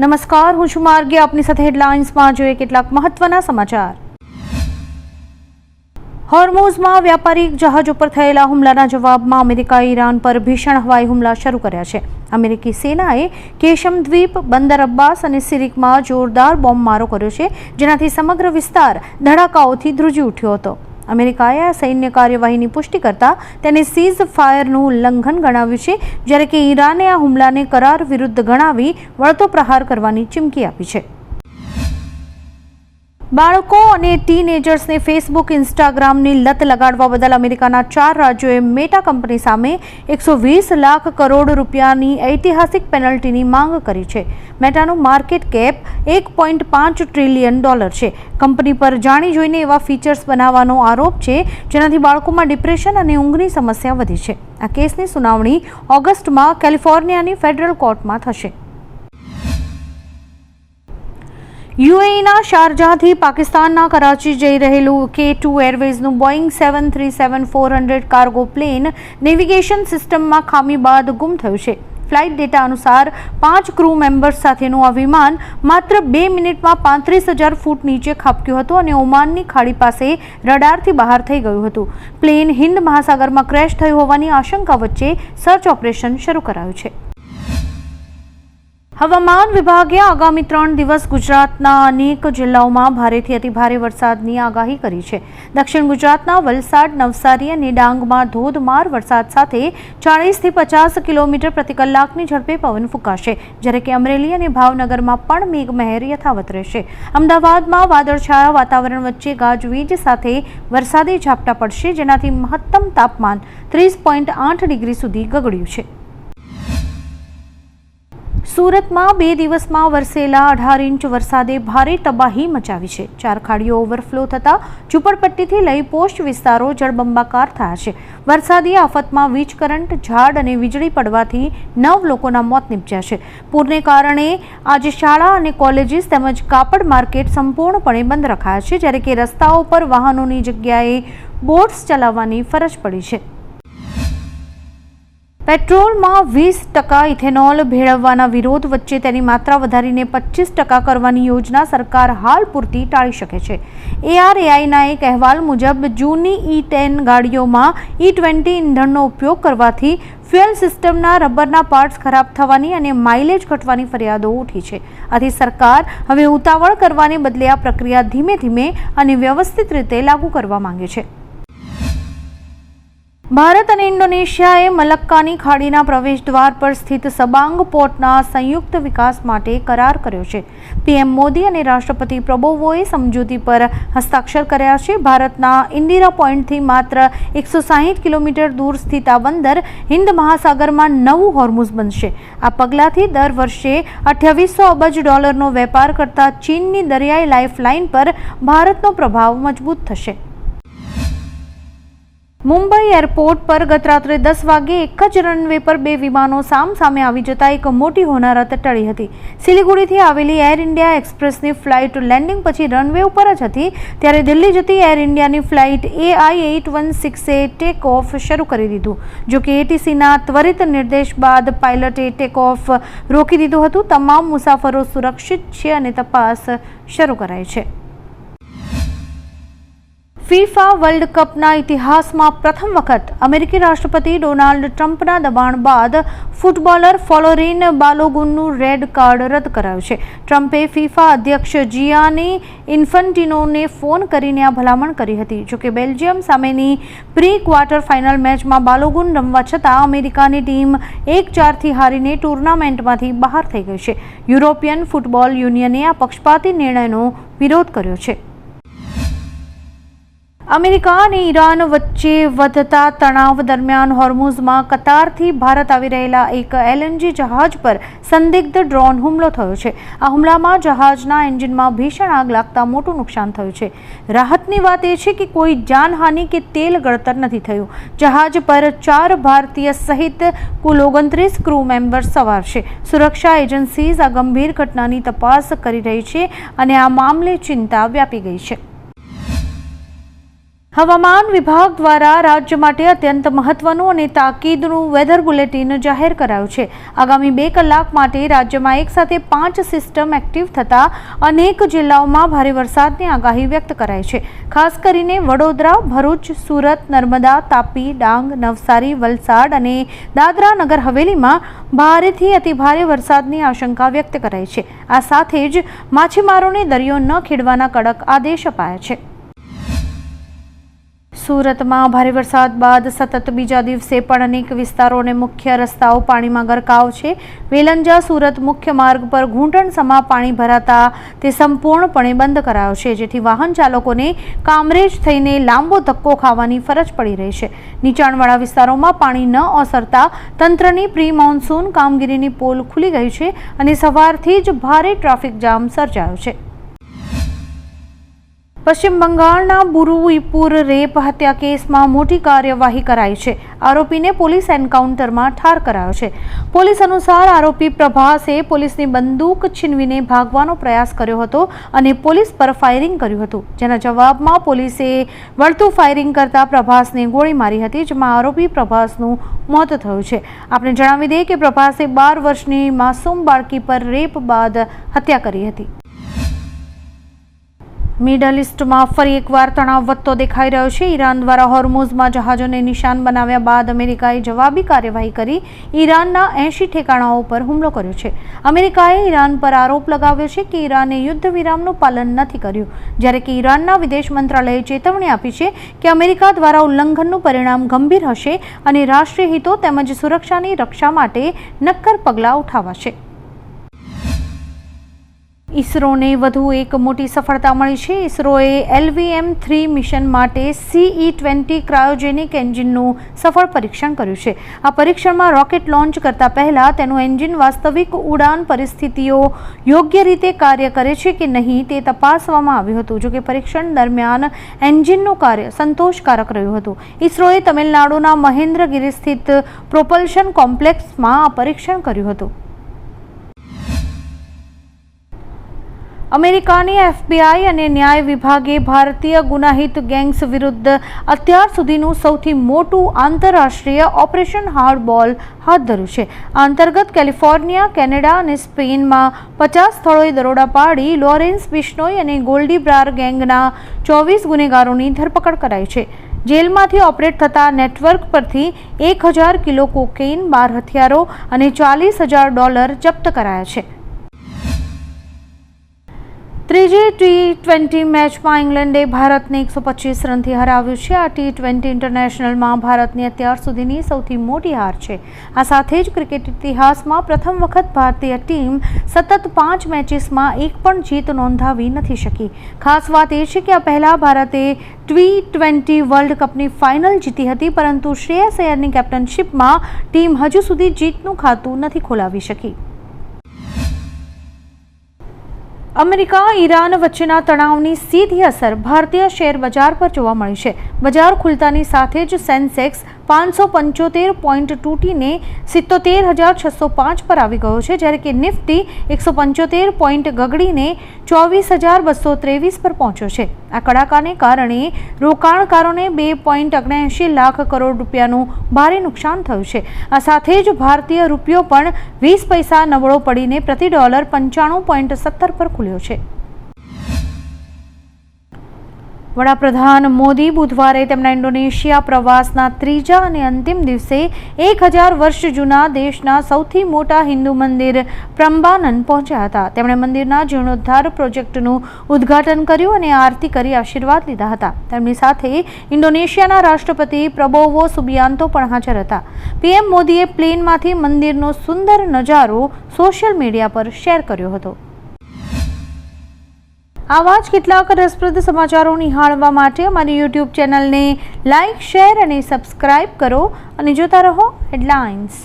નમસ્કાર, હું છું માર્ગી. આપની સાથે હેડલાઇન્સમાં જોઈએ કેટલાક મહત્વના સમાચાર. હોર્મુઝમાં વ્યાપારિક જહાજો પર થયેલા હુમલાના જવાબમાં અમેરિકાએ ઈરાન પર ભીષણ હવાઈ હુમલા શરૂ કર્યા છે. અમેરિકી સેનાએ કેશમ દ્વીપ, બંદર અબ્બાસ અને સિરિકમાં જોરદાર બોમ્બમારો કર્યો છે, જેનાથી સમગ્ર વિસ્તાર ધડાકાઓથી ધ્રુજી ઉઠ્યો હતો. અમેરિકાએ આ સૈન્ય કાર્યવાહીની પુષ્ટિ કરતા તેને સીઝ ફાયરનું ઉલ્લંઘન ગણાવ્યું છે, જ્યારે કે ઈરાને આ હુમલાને કરાર વિરુદ્ધ ગણાવી વળતો પ્રહાર કરવાની ચીમકી આપી છે. બાળકો અને ટીનેજર્સને ફેસબુક, ઇન્સ્ટાગ્રામની લત લગાડવા બદલ અમેરિકાના 4 રાજ્યોએ મેટા કંપની સામે 120 લાખ કરોડ રૂપિયાની ઐતિહાસિક પેનલ્ટીની માંગ કરી છે. મેટાનું માર્કેટ કેપ $1.5 ટ્રિલિયન છે. કંપની પર જાણી જોઈને એવા ફીચર્સ બનાવવાનો આરોપ છે જેનાથી બાળકોમાં ડિપ્રેશન અને ઊંઘની સમસ્યા વધી છે. આ કેસની સુનાવણી ઓગસ્ટમાં કેલિફોર્નિયાની ફેડરલ કોર્ટમાં થશે. યુએઈના શારજાહથી પાકિસ્તાનના કરાચી જઈ રહેલું K2 એરવેઝનું બોઇંગ 737-400 કાર્ગો પ્લેન નેવિગેશન સિસ્ટમમાં ખામી બાદ ગુમ થયું છે. ફ્લાઇટ ડેટા અનુસાર 5 ક્રૂ મેમ્બર્સ સાથેનું આ વિમાન માત્ર 2 મિનિટમાં 35,000 ફૂટ નીચે ખાબક્યું હતું અને ઓમાનની ખાડી પાસે રડારથી બહાર થઈ ગયું હતું. પ્લેન હિન્દ મહાસાગરમાં ક્રેશ થયું હોવાની આશંકા વચ્ચે સર્ચ ઓપરેશન શરૂ કરાયું છે. હવામાન વિભાગે આગામી 3 દિવસ ગુજરાતના અનેક જિલ્લાઓમાં ભારેથી અતિભારે વરસાદની આગાહી કરી છે. દક્ષિણ ગુજરાતના વલસાડ, નવસારી અને ડાંગમાં ધોધમાર વરસાદ સાથે 40થી 50 કિલોમીટર પ્રતિ કલાકની ઝડપે પવન ફૂંકાશે, જ્યારે કે અમરેલી અને ભાવનગરમાં પણ મેઘમહેર યથાવત રહેશે. અમદાવાદમાં વાદળછાયા વાતાવરણ વચ્ચે ગાજવીજ સાથે વરસાદી ઝાપટા પડશે, જેનાથી મહત્તમ તાપમાન 30.8 ડિગ્રી સુધી ગગડ્યું છે. સુરતમાં 2 દિવસમાં વરસેલા 18 ઇંચ વરસાદે ભારે તબાહી મચાવી છે. 4 ખાડીઓ ઓવરફ્લો થતાં ઝૂંપડપટ્ટીથી લઈ પોસ્ટ વિસ્તારો જળબંબાકાર થયા છે. વરસાદી આફતમાં વીજ કરંટ, ઝાડ અને વીજળી પડવાથી 9 લોકોના મોત નીપજ્યા છે. પૂરને કારણે આજે શાળા અને કોલેજીસ તેમજ કાપડ માર્કેટ સંપૂર્ણપણે બંધ રખાયા છે, જ્યારે કે રસ્તાઓ પર વાહનોની જગ્યાએ બોટ્સ ચલાવવાની ફરજ પડી છે. પેટ્રોલમાં 20% ઇથેનોલ ભેળવવાના વિરોધ વચ્ચે તેની માત્રા વધારીને 25% કરવાની યોજના સરકાર હાલ પૂરતી ટાળી શકે છે. ARAIના એક અહેવાલ મુજબ જૂની E10 ગાડીઓમાં E20 ઇંધણનો ઉપયોગ કરવાથી ફ્યુઅલ સિસ્ટમના રબરના પાર્ટ્સ ખરાબ થવાની અને માઇલેજ ઘટવાની ફરિયાદો ઉઠી છે. આથી સરકાર હવે ઉતાવળ કરવાને બદલે આ પ્રક્રિયા ધીમે ધીમે અને વ્યવસ્થિત રીતે લાગુ કરવા માંગે છે. ભારત અને ઇન્ડોનેશિયાએ મલક્કાની ખાડીના પ્રવેશદ્વાર પર સ્થિત સબાંગ પોર્ટના સંયુક્ત વિકાસ માટે કરાર કર્યો છે. PM મોદી અને રાષ્ટ્રપતિ પ્રબોવોએ સમજૂતી પર હસ્તાક્ષર કર્યા છે. ભારતના ઇન્દિરા પોઈન્ટથી માત્ર 160 કિલોમીટર દૂર સ્થિત આ બંદર હિન્દ મહાસાગરમાં નવું હોર્મુઝ બનશે. આ પગલાંથી દર વર્ષે $2800 અબજ વેપાર કરતા ચીનની દરિયાઈ લાઇફલાઇન પર ભારતનો પ્રભાવ મજબૂત થશે. મુંબઈ એરપોર્ટ પર ગત રાત્રે 10 વાગે એક જ રનવે પર 2 વિમાનો સામસામે આવી જતા એક મોટી હોનારત ટળી હતી. સિલિગુડીથી આવેલી એર ઇન્ડિયા એક્સપ્રેસની ફ્લાઇટ લેન્ડિંગ પછી રનવે ઉપર જ હતી, ત્યારે દિલ્હી જતી એર ઇન્ડિયાની ફ્લાઇટ AI-816એ ટેક ઓફ શરૂ કરી દીધું. જોકે ATCના ત્વરિત નિર્દેશ બાદ પાયલટે ટેક ઓફ રોકી દીધું હતું. તમામ મુસાફરો સુરક્ષિત છે અને તપાસ શરૂ કરાઈ છે. ફીફા વર્લ્ડ કપના ઇતિહાસમાં પ્રથમ વખત અમેરિકી રાષ્ટ્રપતિ ડોનાલ્ડ ટ્રમ્પના દબાણ બાદ ફૂટબોલર ફ્લોરિન બાલોગુનનું રેડ કાર્ડ રદ કરાયું છે. ટ્રમ્પે ફીફા અધ્યક્ષ જિયાની ઇન્ફન્ટિનોને ફોન કરીને આ ભલામણ કરી હતી. જોકે બેલ્જિયમ સામેની પ્રી ક્વાર્ટર ફાઇનલ મેચમાં બાલોગુન રમવા છતાં અમેરિકાની ટીમ 1-4થી હારીને ટુર્નામેન્ટમાંથી બહાર થઈ ગઈ છે. યુરોપિયન ફૂટબોલ યુનિયને આ પક્ષપાતી નિર્ણયનો વિરોધ કર્યો છે. અમેરિકા અને ઈરાન વચ્ચે વધતા તણાવ દરમિયાન હોર્મુઝમાં કતારથી ભારત આવી રહેલા એક LNG જહાજ પર સંદિગ્ધ ડ્રોન હુમલો થયો છે. આ હુમલામાં જહાજના એન્જિનમાં ભીષણ આગ લાગતા મોટું નુકસાન થયું છે. રાહતની વાત એ છે કે કોઈ જાનહાનિ કે તેલ ગળતર નથી થયું. જહાજ પર 4 ભારતીય સહિત કુલ 29 ક્રૂ મેમ્બર્સ સવાર છે. સુરક્ષા એજન્સીઝ આ ગંભીર ઘટનાની તપાસ કરી રહી છે અને આ મામલે ચિંતા વ્યાપી ગઈ છે. હવામાન વિભાગ દ્વારા રાજ્ય માટે અત્યંત મહત્વનું અને તાકીદનું વેધર બુલેટિન જાહેર કરાયું છે. આગામી 2 કલાક માટે રાજ્યમાં એકસાથે 5 સિસ્ટમ એક્ટિવ થતા અનેક જિલ્લાઓમાં ભારે વરસાદની આગાહી વ્યક્ત કરાઈ છે. ખાસ કરીને વડોદરા, ભરૂચ, સુરત, નર્મદા, તાપી, ડાંગ, નવસારી, વલસાડ અને દાદરા નગર હવેલીમાં ભારેથી અતિભારે વરસાદની આશંકા વ્યક્ત કરાઈ છે. આ સાથે જ માછીમારોને દરિયો ન ખેડવાના કડક આદેશ અપાયા છે. સુરતમાં ભારે વરસાદ બાદ સતત બીજા દિવસે પણ અનેક વિસ્તારો અને મુખ્ય રસ્તાઓ પાણીમાં ગરકાવ છે. વેલંજા સુરત મુખ્ય માર્ગ પર ઘૂંટણસમા પાણી ભરાતા તે સંપૂર્ણપણે બંધ કરાયો છે, જેથી વાહન ચાલકોને કામરેજ થઈને લાંબો ધક્કો ખાવાની ફરજ પડી રહી છે. નીચાણવાળા વિસ્તારોમાં પાણી ન ઓસરતા તંત્રની પ્રી મોન્સૂન કામગીરીની પોલ ખુલી ગઈ છે અને સવારથી જ ભારે ટ્રાફિક જામ સર્જાયો છે. પશ્ચિમ બંગાળના બુરુઈપુર રેપ હત્યા કેસમાં મોટી કાર્યવાહી કરાઈ છે. આરોપીને પોલીસ એન્કાઉન્ટરમાં ઠાર કરાયો છે. પોલીસ અનુસાર આરોપી પ્રભાસે પોલીસની બંદૂક છીનવીને ભાગવાનો પ્રયાસ કર્યો હતો અને પોલીસ પર ફાયરિંગ કર્યું હતું, જેના જવાબમાં પોલીસે વળતું ફાયરિંગ કરતા પ્રભાસને ગોળી મારી હતી, જેમાં આરોપી પ્રભાસનું મોત થયું છે. આપણે જણાવી દઈએ કે પ્રભાસે 12 વર્ષની માસૂમ બાળકી પર રેપ બાદ હત્યા કરી હતી. મિડલ ઇસ્ટમાં ફરી એકવાર તણાવ વધતો દેખાઈ રહ્યો છે. ઈરાન દ્વારા હોર્મુઝમાં જહાજોને નિશાન બનાવ્યા બાદ અમેરિકાએ જવાબી કાર્યવાહી કરી ઈરાનના 80 ઠેકાણાઓ પર હુમલો કર્યો છે. અમેરિકાએ ઈરાન પર આરોપ લગાવ્યો છે કે ઈરાને યુદ્ધ વિરામનું પાલન નથી કર્યું, જ્યારે કે ઈરાનના વિદેશ મંત્રાલયે ચેતવણી આપી છે કે અમેરિકા દ્વારા ઉલ્લંઘનનું પરિણામ ગંભીર હશે અને રાષ્ટ્રીય હિતો તેમજ સુરક્ષાની રક્ષા માટે નક્કર પગલાં ઉઠાવાશે. ઇસરોને વધુ એક મોટી સફળતા મળી છે. ઇસરોએ LVM-3 મિશન માટે CE-20 ક્રાયોજેનિક એન્જિનનું સફળ પરીક્ષણ કર્યું છે. આ પરીક્ષણમાં રોકેટ લોન્ચ કરતા પહેલા તેનું એન્જિન વાસ્તવિક ઉડાન પરિસ્થિતિઓ યોગ્ય રીતે કાર્ય કરે છે કે નહીં તે તપાસવામાં આવ્યું હતું. જોકે પરીક્ષણ દરમિયાન એન્જિનનું કાર્ય સંતોષકારક રહ્યું હતું. ઇસરોએ તમિલનાડુના મહેન્દ્રગિરી સ્થિત પ્રોપલ્શન કોમ્પ્લેક્સમાં આ પરીક્ષણ કર્યું હતું. અમેરિકાની FBI અને ન્યાય વિભાગે ભારતીય ગુનાહિત ગેંગ્સ વિરુદ્ધ અત્યાર સુધીનું સૌથી મોટું આંતરરાષ્ટ્રીય ઓપરેશન હાર્ડબોલ હાથ ધર્યું છે. આ અંતર્ગત કેલિફોર્નિયા, કેનેડા અને સ્પેનમાં 50 સ્થળોએ દરોડા પાડી લોરેન્સ બિશ્નોઈ અને ગોલ્ડી બ્રાર ગેંગના 24 ગુનેગારોની ધરપકડ કરાઈ છે. જેલમાંથી ઓપરેટ થતા નેટવર્ક પરથી 1000 કિલો કોકેઇન, 12 હથિયારો અને $40,000 જપ્ત કરાયા છે. ત્રીજી T20 મેચમાં ઇંગ્લેન્ડે ભારતને 125 રનથી હરાવ્યું છે. આ T20 ઇન્ટરનેશનલમાં ભારતની અત્યાર સુધીની સૌથી મોટી હાર છે. આ સાથે જ ક્રિકેટ ઇતિહાસમાં પ્રથમ વખત ભારતીય ટીમ સતત 5 મેચીસમાં એક પણ જીત નોંધાવી નથી શકી. ખાસ વાત એ છે કે આ પહેલા ભારતે T20 વર્લ્ડ કપની ફાઇનલ જીતી હતી, પરંતુ શ્રેયસ અય્યરની કેપ્ટનશીપમાં ટીમ હજુ સુધી જીતનું ખાતું નથી ખોલાવી શકી. અમેરિકા ઈરાન વચ્ચેના તણાવની સીધી અસર ભારતીય શેર બજાર પર જોવા મળી છે. બજાર ખુલતાની સાથે જ સેન્સેક્સ 575 પોઈન્ટ તૂટીને 77,605 પર આવી ગયો છે, જ્યારે કે નિફ્ટી 175 પોઈન્ટ ગગડીને 24,223 પર પહોંચ્યો છે. આ કડાકાને કારણે રોકાણકારોને 2.79 લાખ કરોડ રૂપિયાનું ભારે નુકસાન થયું છે. આ સાથે જ ભારતીય રૂપિયો પણ 20 પૈસા નબળો પડીને પ્રતિ ડોલર 95.70 પર ખુલ્યો છે. વડાપ્રધાન મોદી બુધવારે તેમના ઇન્ડોનેશિયા પ્રવાસના ત્રીજા અને અંતિમ દિવસે 1000 વર્ષ જૂના દેશના સૌથી મોટા હિન્દુ મંદિર પ્રામ્બાનન પહોંચ્યા હતા. તેમણે મંદિરના જીર્ણોદ્ધાર પ્રોજેક્ટનું ઉદ્ઘાટન કર્યું અને આરતી કરી આશીર્વાદ લીધા હતા. તેમની સાથે ઇન્ડોનેશિયાના રાષ્ટ્રપતિ પ્રબોવો સુબિયાન્તો પણ હાજર હતા. PM મોદીએ પ્લેનમાંથી મંદિરનો સુંદર નજારો સોશિયલ મીડિયા પર શેર કર્યો હતો. આવા જ કેટલાક રસપ્રદ સમાચારો નિહાળવા માટે અમારી YouTube ચેનલને લાઇક, શેર અને સબસ્ક્રાઇબ કરો અને જોતા રહો હેડલાઇન્સ.